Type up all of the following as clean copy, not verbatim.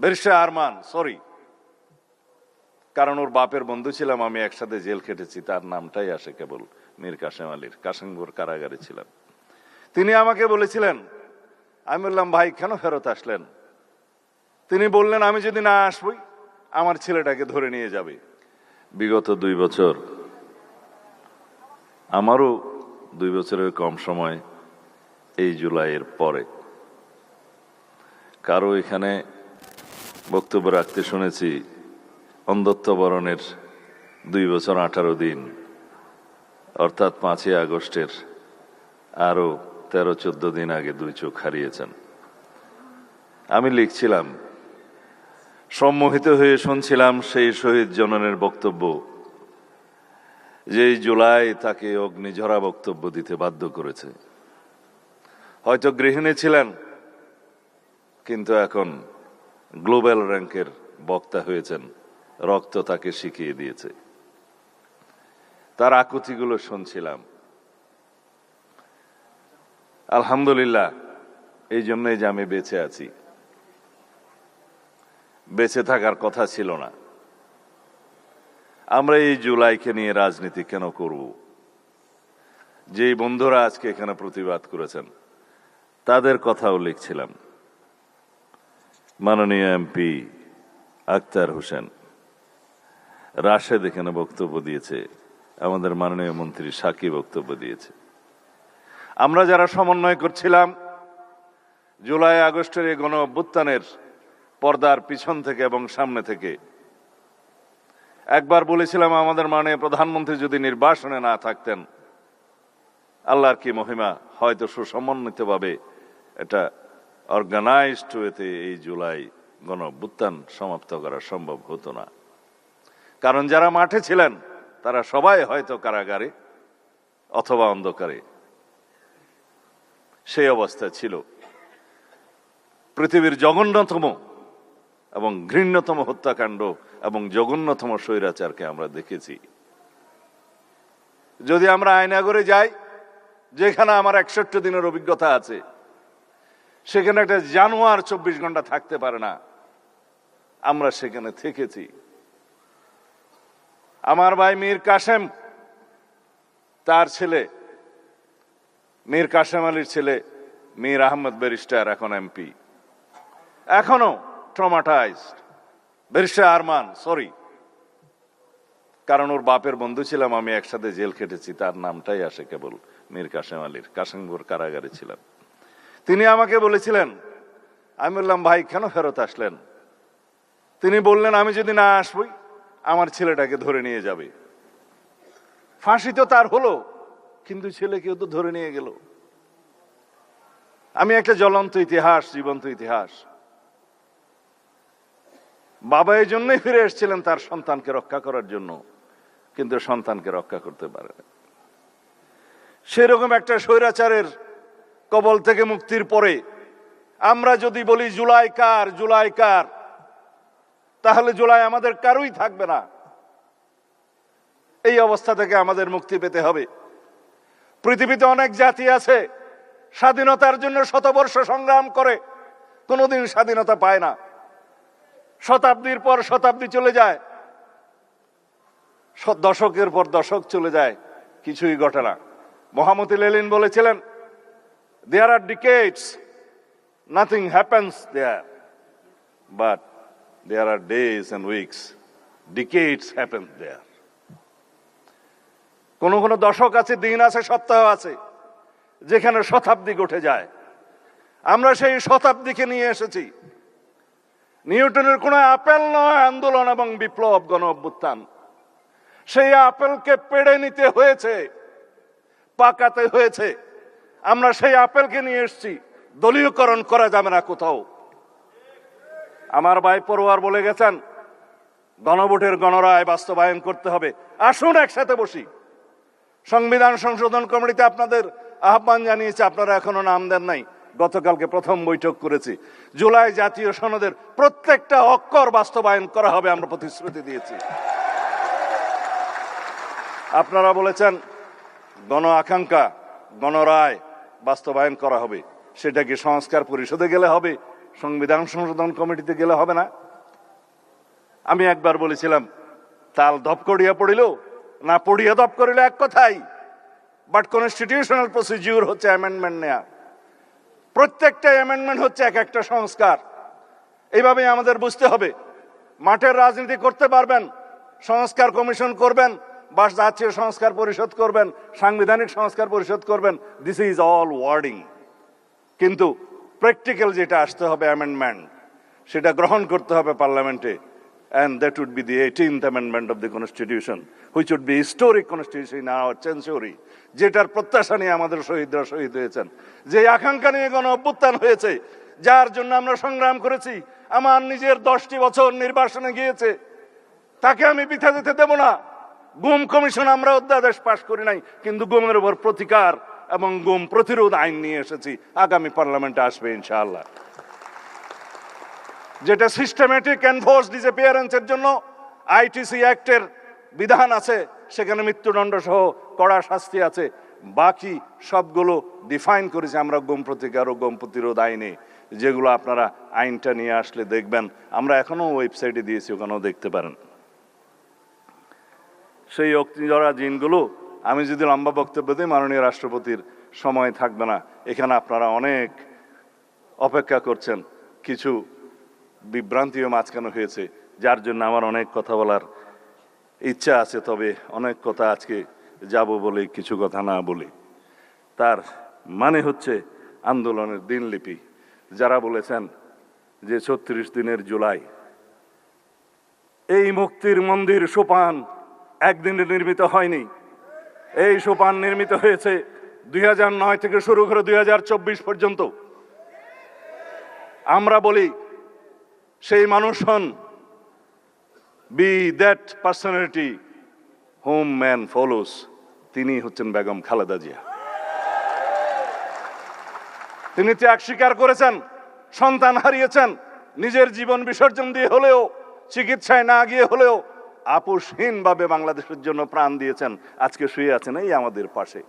Barrister Arman, sorry, কারণ ওর বাপের বন্ধু ছিলাম আমি, একসাথে জেল খেটেছি, তার নামটাই আসে কেবল, মীর কাসেম আলীর। কাশিমপুর কারাগারে ছিলাম। তিনি আমাকে বলেছিলেন, আমি বললাম ভাই কেন ফেরত আসলেন? তিনি বললেন আমি যদি না আসবই আমার ছেলেটাকে ধরে নিয়ে যাবে। বিগত 2 বছর, আমারও 2 বছরের কম সময়, এই জুলাইয়ের পরে কারো এখানে বক্তব্য রাখতে শুনেছি অন্ধত্ব বরণের 2 বছর 18 দিন, অর্থাৎ 5ই আগস্টের আরো 13-14 দিন আগে 2 চোখ হারিয়েছেন। আমি লিখছিলাম, সম্মোহিত হয়ে শুনছিলাম সেই শহীদ জননের বক্তব্য, যে জুলাই তাকে অগ্নিঝরা বক্তব্য দিতে বাধ্য করেছে। হয়তো গৃহিণী ছিলেন, কিন্তু এখন গ্লোবাল র্যাঙ্কের বক্তা হয়েছেন, রক্ত তাকে শিখিয়ে দিয়েছে। তার আকুতিগুলো শুনছিলাম। আলহামদুলিল্লাহ, এই জন্যই যে আমি বেঁচে আছি। বেঁচে থাকার কথা ছিল না। আমরা এই জুলাইকে নিয়ে রাজনীতি কেন করব? যেই বন্ধুরা আজকে এখানে প্রতিবাদ করেছেন তাদের কথাও লিখছিলাম। মাননীয় এমপি আক্তার হোসেন, রাশেদ এখানে বক্তব্য দিয়েছে, আমাদের মাননীয় মন্ত্রী সাকি বক্তব্য দিয়েছে। আমরা যারা সমন্বয় করছিলাম জুলাই আগস্টের এই গণ অভ্যুত্থানের পর্দার পিছন থেকে এবং সামনে থেকে, একবার বলেছিলাম আমাদের মাননীয় প্রধানমন্ত্রী যদি নির্বাসনে না থাকতেন, আল্লাহর কি মহিমা, হয়তো সুসমন্বিতভাবে এটা অর্গানাইজড ওয়েতে এই জুলাই গণ অভ্যুত্থান সমাপ্ত করা সম্ভব হতো না। কারণ যারা মাঠে ছিলেন তারা সবাই হয়তো কারাগারে অথবা অন্ধকারে। সেই অবস্থা ছিল। পৃথিবীর জঘন্যতম এবং ঘৃণ্যতম হত্যাকাণ্ড এবং জঘন্যতম স্বৈরাচারকে আমরা দেখেছি। যদি আমরা আয়নাগরে যাই, যেখানে আমার 61 দিনের অভিজ্ঞতা আছে, সেখানে একটা জানোয়ার 24 ঘন্টা থাকতে পারে না, আমরা সেখানে থেকেছি। আমার ভাই মীর কাসেম, তার ছেলে মীর কাসেম আলীর ছেলে মীর আহমদ ব্যারিস্টার, এখন এমপি, এখনো ট্রমাটাইজড। ব্যারিস্টার আরমান, সরি, কারণ ওর বাপের বন্ধু ছিলাম আমি, একসাথে জেল খেটেছি, তার নামটাই আসে কেবল, মীর কাসেম আলীর। কাশিমপুর কারাগারে ছিলাম। তিনি আমাকে বলেছিলেন, আমি বললাম ভাই কেন ফেরত আসলেন? তিনি বললেন আমি যদি না আসবই আমার ছেলেটাকে ধরে নিয়ে যাবে। ফাঁসি তো তার হলো, কিন্তু ছেলেকেও তো ধরে নিয়ে গেল। আমি একটা জ্বলন্ত ইতিহাস, জীবন্ত ইতিহাস। বাবা এই জন্যই ফিরে এসেছিলেন তার সন্তানকে রক্ষা করার জন্য, কিন্তু সন্তানকে রক্ষা করতে পারে না। সেরকম একটা স্বৈরাচারের কবল থেকে মুক্তির পরে আমরা যদি বলি জুলাই কার, জুলাই কার, তাহলে জুলাই আমাদের কারোই থাকবে না। এই অবস্থা থেকে আমাদের মুক্তি পেতে হবে। পৃথিবীতে অনেক জাতি আছে স্বাধীনতার জন্য শতবর্ষ সংগ্রাম করে, কোনোদিন স্বাধীনতা পায় না। শতাব্দীর পর শতাব্দী চলে যায়, দশকের পর দশক চলে যায়, কিছুই ঘটে না। মোহাম্মদ লেনিন বলেছিলেন, there are decades, nothing happens there, but there are days and weeks, decades happen there. কোন কোন দশক আছে, দিন আছে, সপ্তাহ আছে, যেখানে শতাব্দী ঘটে যায়। আমরা সেই শতাব্দীকে নিয়ে এসেছি। নিউটনের কোন আপেল নয় আন্দোলন এবং বিপ্লব, গণ অভ্যুত্থান। সেই আপেলকে পেড়ে নিতে হয়েছে, পাকাতে হয়েছে। আমরা সেই আপেলকে নিয়ে এসেছি, দলীয়করণ করা যাবে না কোথাও। আমার ভাই পড়ুয়ার বলে গেছেন গণভোটের গণরায় বাস্তবায়ন করতে হবে। আসুন একসাথে বসি। সংবিধান সংশোধন কমিটিতে আপনাদের আহ্বান জানিয়েছে, আপনারা এখনো নাম দেন নাই। গতকালকে প্রথম বৈঠক করেছি। জুলাই জাতীয় সনদের প্রত্যেকটা অক্ষর বাস্তবায়ন করা হবে, আমরা প্রতিশ্রুতি দিয়েছি। আপনারা বলেছেন গণ আকাঙ্ক্ষা, গণরায় বাস্তবায়ন করা হবে। সেটা কি সংস্কার পরিষদে গেলে হবে, সংবিধান সংশোধন কমিটিতে গেলে হবে না? আমি একবার বলেছিলাম, তাল ধপ করিয়া পড়িল না পড়িয়া ধপ করিল এক কথাই, বাট কনস্টিটিউশনাল প্রসিডিউর হচ্ছে অ্যামেন্ডমেন্ট নেয়া। প্রত্যেকটা অ্যামেন্ডমেন্ট হচ্ছে এক একটা সংস্কার। এইভাবে আমাদের বুঝতে হবে। মাঠের রাজনীতি করতে পারবেন, সংস্কার কমিশন করবেন, বা জাতীয় সংস্কার পরিষদ করবেন, সাংবিধানিক সংস্কার পরিষদ করবেন, দিস ইজ অল ওয়ার্ডিং। কিন্তু প্র্যাকটিক্যাল যেটা আসতে হবে অ্যামেন্ডমেন্ট, সেটা গ্রহণ করতে হবে পার্লামেন্টে। And that would be the 18th amendment of the constitution, which would be historic constitution in our century, যেটার প্রত্যাশা নিয়ে আমাদের শহীদরা শহীদ হয়েছেন, যে আকাঙ্ক্ষা নিয়ে গণ অভ্যুত্থান হয়েছে, যার জন্য আমরা সংগ্রাম করেছি। আমার নিজের 10টি বছর নির্বাসনে গিয়েছে, তাকে আমি বৃথা যেতে দেব না। গুম কমিশন আমরা অধ্যাদেশ পাশ করি নাই, কিন্তু গুমের উপর প্রতিকার এবং গুম প্রতিরোধ আইন নিয়ে এসেছি। আগামী পার্লামেন্টে আসবে ইনশাআল্লাহ। যেটা সিস্টেমেটিক এনফোর্স ডিসঅ্যাপিয়ারেন্সের জন্য আইটিসি অ্যাক্টের বিধান আছে, সেখানে মৃত্যুদণ্ড সহ কড়া শাস্তি আছে। বাকি সবগুলো ডিফাইন করেছে আমরা গুম প্রতিকার ও গুম প্রতিরোধ আইনে, যেগুলো আপনারা আইনটা নিয়ে আসলে দেখবেন। আমরা এখনো ওয়েবসাইটে দিয়েছি, ওখানেও দেখতে পারেন। সেই অগ্নিজরা জিনগুলো, আমি যদি লম্বা বক্তব্য দিই মাননীয় রাষ্ট্রপতির সময় থাকবে না। এখানে আপনারা অনেক অপেক্ষা করছেন, কিছু বিভ্রান্তিও মাঝখানে হয়েছে, যার জন্য আমার অনেক কথা বলার ইচ্ছা আছে। তবে অনেক কথা আজকে যাব বলে কিছু কথা না বলি। তার মানে হচ্ছে আন্দোলনের দিনলিপি। যারা বলেছেন যে 36 দিনের জুলাই, এই মুক্তির মন্দির সোপান একদিনে নির্মিত হয়নি। এই সোপান নির্মিত হয়েছে 2009 থেকে শুরু করে 2024 পর্যন্ত। আমরা বলি সেই মানুষ হন, be that personality whom man follows, তিনি হচ্ছেন বেগম খালেদা জিয়া। তিনি ত্যাগ স্বীকার করেছেন, সন্তান হারিয়েছেন, নিজের জীবন বিসর্জন দিয়ে হলেও, চিকিৎসায় না গিয়ে হলেও আপোষহীনভাবে বাংলাদেশের জন্য প্রাণ দিয়েছেন। আজকে শুয়ে আছেন এই আমাদের পাশে।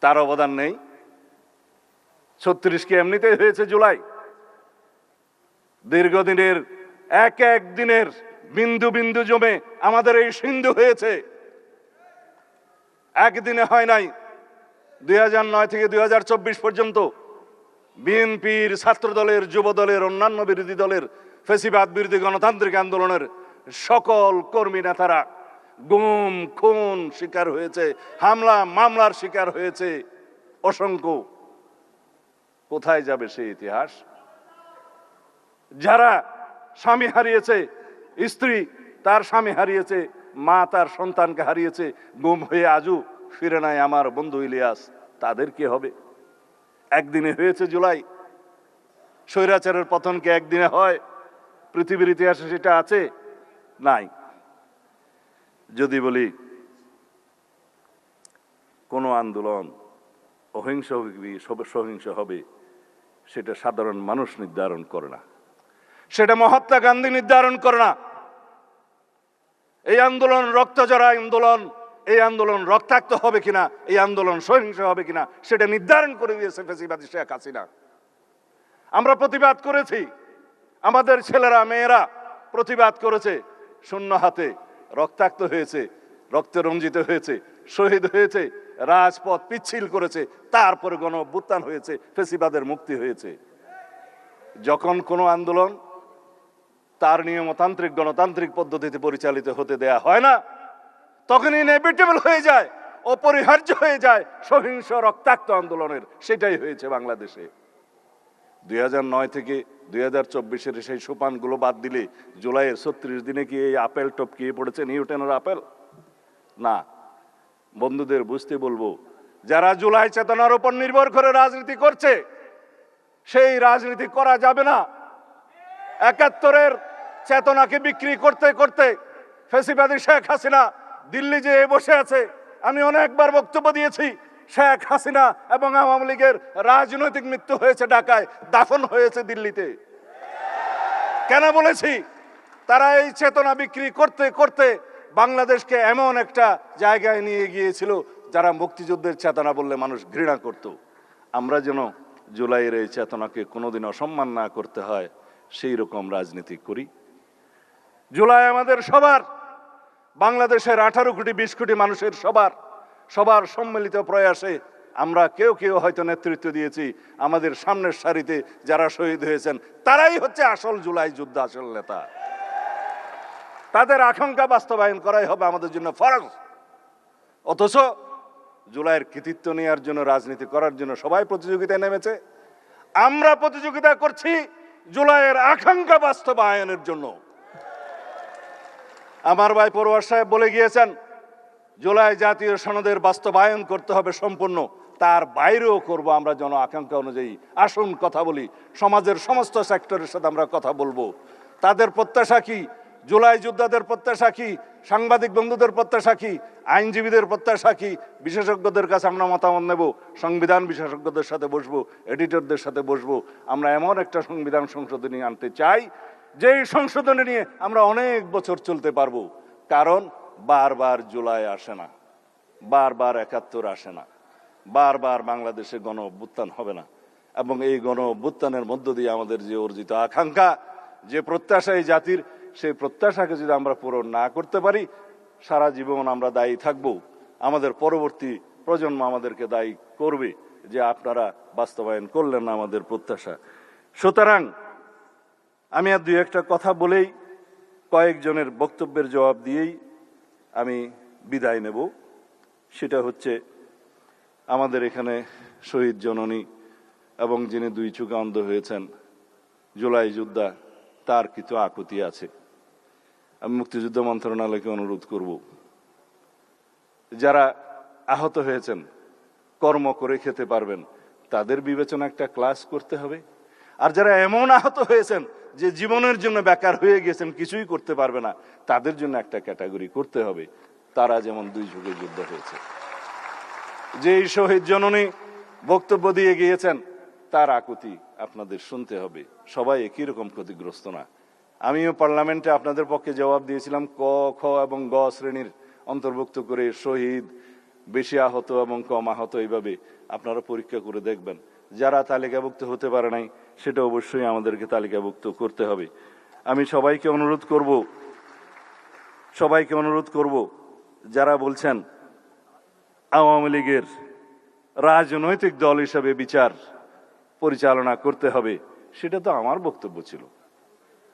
তার অবদান নেই? 36 কি এমনিতেই হয়েছে জুলাই? দীর্ঘদিনের এক এক দিনের বিন্দু বিন্দু জমে আমাদের এই সিন্ধু হয়েছে, একদিনে হয় নাই। 2009 থেকে 2024 পর্যন্ত বিএনপির, ছাত্র দলের, যুব দলের, অন্যান্য বিরোধী দলের, ফ্যাসিবাদ বিরোধী গণতান্ত্রিক আন্দোলনের সকল কর্মী নেতারা গুম খুন শিকার হয়েছে, হামলা মামলার শিকার হয়েছে অসংখ্য। কোথায় যাবে সেই ইতিহাস? যারা স্বামী হারিয়েছে, স্ত্রী তার স্বামী হারিয়েছে, মা তার সন্তানকে হারিয়েছে, গুম হয়ে আজও ফিরে নাই আমার বন্ধু ইলিয়াস, তাদের কি হবে? একদিনে হয়েছে জুলাই? স্বৈরাচারের পতন কি একদিনে হয়? পৃথিবীর ইতিহাসে সেটা আছে? নাই। যদি বলি কোন আন্দোলন অহিংস সহিংস হবে, সেটা সাধারণ মানুষ নির্ধারণ করে না, সেটা মহাত্মা গান্ধী নির্ধারণ করে না। এই আন্দোলন রক্তজরা আন্দোলন, এই আন্দোলন রক্তাক্ত হবে কিনা, এই আন্দোলন সহিংস হবে কিনা, সেটা নির্ধারণ করে দিয়েছে ফ্যাসিবাদী শেখ হাসিনা। আমরা প্রতিবাদ করেছি, আমাদের ছেলেরা মেয়েরা প্রতিবাদ করেছে, শূন্য হাতে রক্তাক্ত হয়েছে, রক্তে রঞ্জিত হয়েছে, শহীদ হয়েছে, রাজপথ পিচ্ছিল করেছে, তারপরে গণ অভ্যুত্থান হয়েছে, ফ্যাসিবাদের মুক্তি হয়েছে। যখন কোনো আন্দোলন তার নিয়মতান্ত্রিক গণতান্ত্রিক পদ্ধতিতে পরিচালিত হতে দেয়া হয় না, তখন ইনএভিটেবল হয়ে যায়, অপরিহার্য হয়ে যায় সহিংস রক্তাক্ত আন্দোলনের। সেটাই হয়েছে বাংলাদেশে। 2009 থেকে 2024-এর সেই সোপানগুলো বাদ দিলে জুলাইয়ের 36 দিনে কি এই আপেল টপকিয়ে পড়েছে নিউটনের আপেল? না। বন্ধুদের বুঝতে বলবো, যারা জুলাই চেতনার উপর নির্ভর করে রাজনীতি করছে, সেই রাজনীতি করা যাবে না। 71-এর চেতনাকে বিক্রি করতে করতে ফ্যাসিবাদী শেখ হাসিনা দিল্লি যেয়ে বসে আছে। আমি অনেকবার বক্তব্য দিয়েছি, শেখ হাসিনা এবং আওয়ামী লীগের রাজনৈতিক মৃত্যু হয়েছে ঢাকায়, দাফন হয়েছে দিল্লিতে। কেন বলেছি? তারা এই চেতনা বিক্রি করতে করতে বাংলাদেশকে এমন একটা জায়গায় নিয়ে গিয়েছিল, যারা মুক্তিযুদ্ধের চেতনা বললে মানুষ ঘৃণা করত। আমরা যেন জুলাইয়ের এই চেতনাকে কোনোদিন অসম্মান না করতে হয় সেই রকম রাজনীতি করি। জুলাই আমাদের সবার, বাংলাদেশের 18 কোটি 20 কোটি মানুষের সবার সম্মিলিত প্রয়াসে আমরা কেউ কেউ হয়তো নেতৃত্ব দিয়েছি, আমাদের সামনের সারিতে যারা শহীদ হয়েছেন তারাই হচ্ছে আসল জুলাই যুদ্ধ, আসল নেতা। তাদের আকাঙ্ক্ষা বাস্তবায়ন করাই হবে আমাদের জন্য ফরজ। অথচ জুলাইয়ের কৃতিত্ব নেওয়ার জন্য, রাজনীতি করার জন্য সবাই প্রতিযোগিতায় নেমেছে। আমরা প্রতিযোগিতা করছি জুলাইয়ের আকাঙ্ক্ষা বাস্তবায়নের জন্য। আমার ভাই পরোয়ার সাহেব বলে গিয়েছেন, জুলাই জাতীয় সনদের বাস্তবায়ন করতে হবে সম্পূর্ণ, তার বাইরেও করব আমরা জন আকাঙ্ক্ষা অনুযায়ী। আসুন কথা বলি, সমাজের সমস্ত সেক্টরের সাথে আমরা কথা বলবো। তাদের প্রত্যাশা কি, জুলাই যোদ্ধাদের প্রত্যাশা কি, সাংবাদিক বন্ধুদের প্রত্যাশা কি, আইনজীবীদের প্রত্যাশা কি, বিশেষজ্ঞদের কাছে আমরা মতামত নেব, সংবিধান বিশেষজ্ঞদের সাথে বসবো, এডিটরদের সাথে বসবো। আমরা এমন একটা সংবিধান সংশোধনী আনতে চাই যেই সংশোধনী নিয়ে আমরা অনেক বছর চলতে পারবো। কারণ বারবার জুলাই আসে না, বারবার 71 আসে না, বারবার বাংলাদেশে গণ অভ্যুত্থান হবে না। এবং এই গণ অভ্যুত্থানের মধ্য দিয়ে আমাদের যে অর্জিত আকাঙ্ক্ষা, যে প্রত্যাশা এই জাতির, সেই প্রত্যাশাকে যদি আমরা পূরণ না করতে পারি, সারা জীবন আমরা দায়ী থাকব। আমাদের পরবর্তী প্রজন্ম আমাদেরকে দায়ী করবে যে আপনারা বাস্তবায়ন করলেন না আমাদের প্রত্যাশা। সুতরাং আমি আর দুই একটা কথা বলেই, কয়েকজনের বক্তব্যের জবাব দিয়েই আমি বিদায় নেব। সেটা হচ্ছে, আমাদের এখানে শহীদ জননী এবং যিনি 2 চোখে অন্ধ হয়েছেন, জুলাই যোদ্ধা, তার কিছু আকুতি আছে। আমি মুক্তিযুদ্ধ মন্ত্রণালয়কে অনুরোধ করব, যারা আহত হয়েছেন, কর্ম করে খেতে পারবেন, তাদের বিবেচনা একটা ক্লাস করতে হবে। আর যারা এমন আহত হয়েছেন যে জীবনের জন্য বেকার হয়ে গেছেন, কিছুই করতে পারবে না, তাদের জন্য একটা ক্যাটাগরি করতে হবে। তারা যেমন 2 যুগে যুদ্ধ হয়েছে। যেই শহীদ জননী বক্তব্য দিয়ে গিয়েছেন, তার আকুতি আপনাদের শুনতে হবে। সবাই একই রকম ক্ষতিগ্রস্ত না। আমিও পার্লামেন্টে আপনাদের পক্ষে জবাব দিয়েছিলাম, ক, খ এবং গ শ্রেণীর অন্তর্ভুক্ত করে শহীদ, বেশি আহত এবং কম আহত, এইভাবে আপনারা পরীক্ষা করে দেখবেন। যারা তালিকাভুক্ত হতে পারে নাই, সেটা অবশ্যই আমাদেরকে তালিকাভুক্ত করতে হবে। আমি সবাইকে অনুরোধ করব, যারা বলছেন আওয়ামী লীগের রাজনৈতিক দল হিসাবে বিচার পরিচালনা করতে হবে, সেটা তো আমার বক্তব্য ছিল।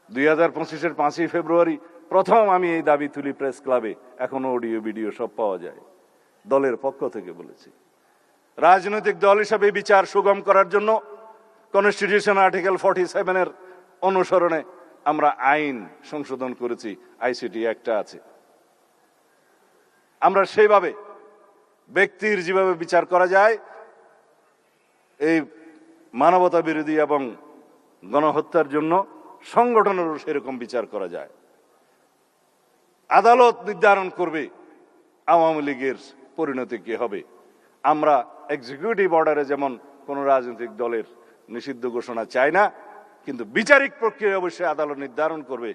2025-এর 5ই ফেব্রুয়ারি প্রথম আমি এই দাবি তুলি প্রেস ক্লাবে, এখনো অডিও ভিডিও সব পাওয়া যায়। দলের পক্ষ থেকে বলেছি, রাজনৈতিক দল হিসাবে বিচার সুগম করার জন্য কনস্টিটিউশন আর্টিকেল 47-এর অনুসরণে আমরা আইন সংশোধন করেছি, আইসিটি একটা আছে। আমরা সেইভাবে ব্যক্তির যেভাবে বিচার করা যায়, এই মানবতা বিরোধী এবং গণহত্যার জন্য সংগঠনেরও সেরকম বিচার করা যায়। আদালত নির্ধারণ করবে আওয়ামী লীগের পরিণতি কি হবে। আমরা এক্সিকিউটিভ অর্ডারে যেমন কোন রাজনৈতিক দলের নিষিদ্ধ ঘোষণা চাই না, কিন্তু বিচারিক প্রক্রিয়া অবশ্যই আদালত নির্ধারণ করবে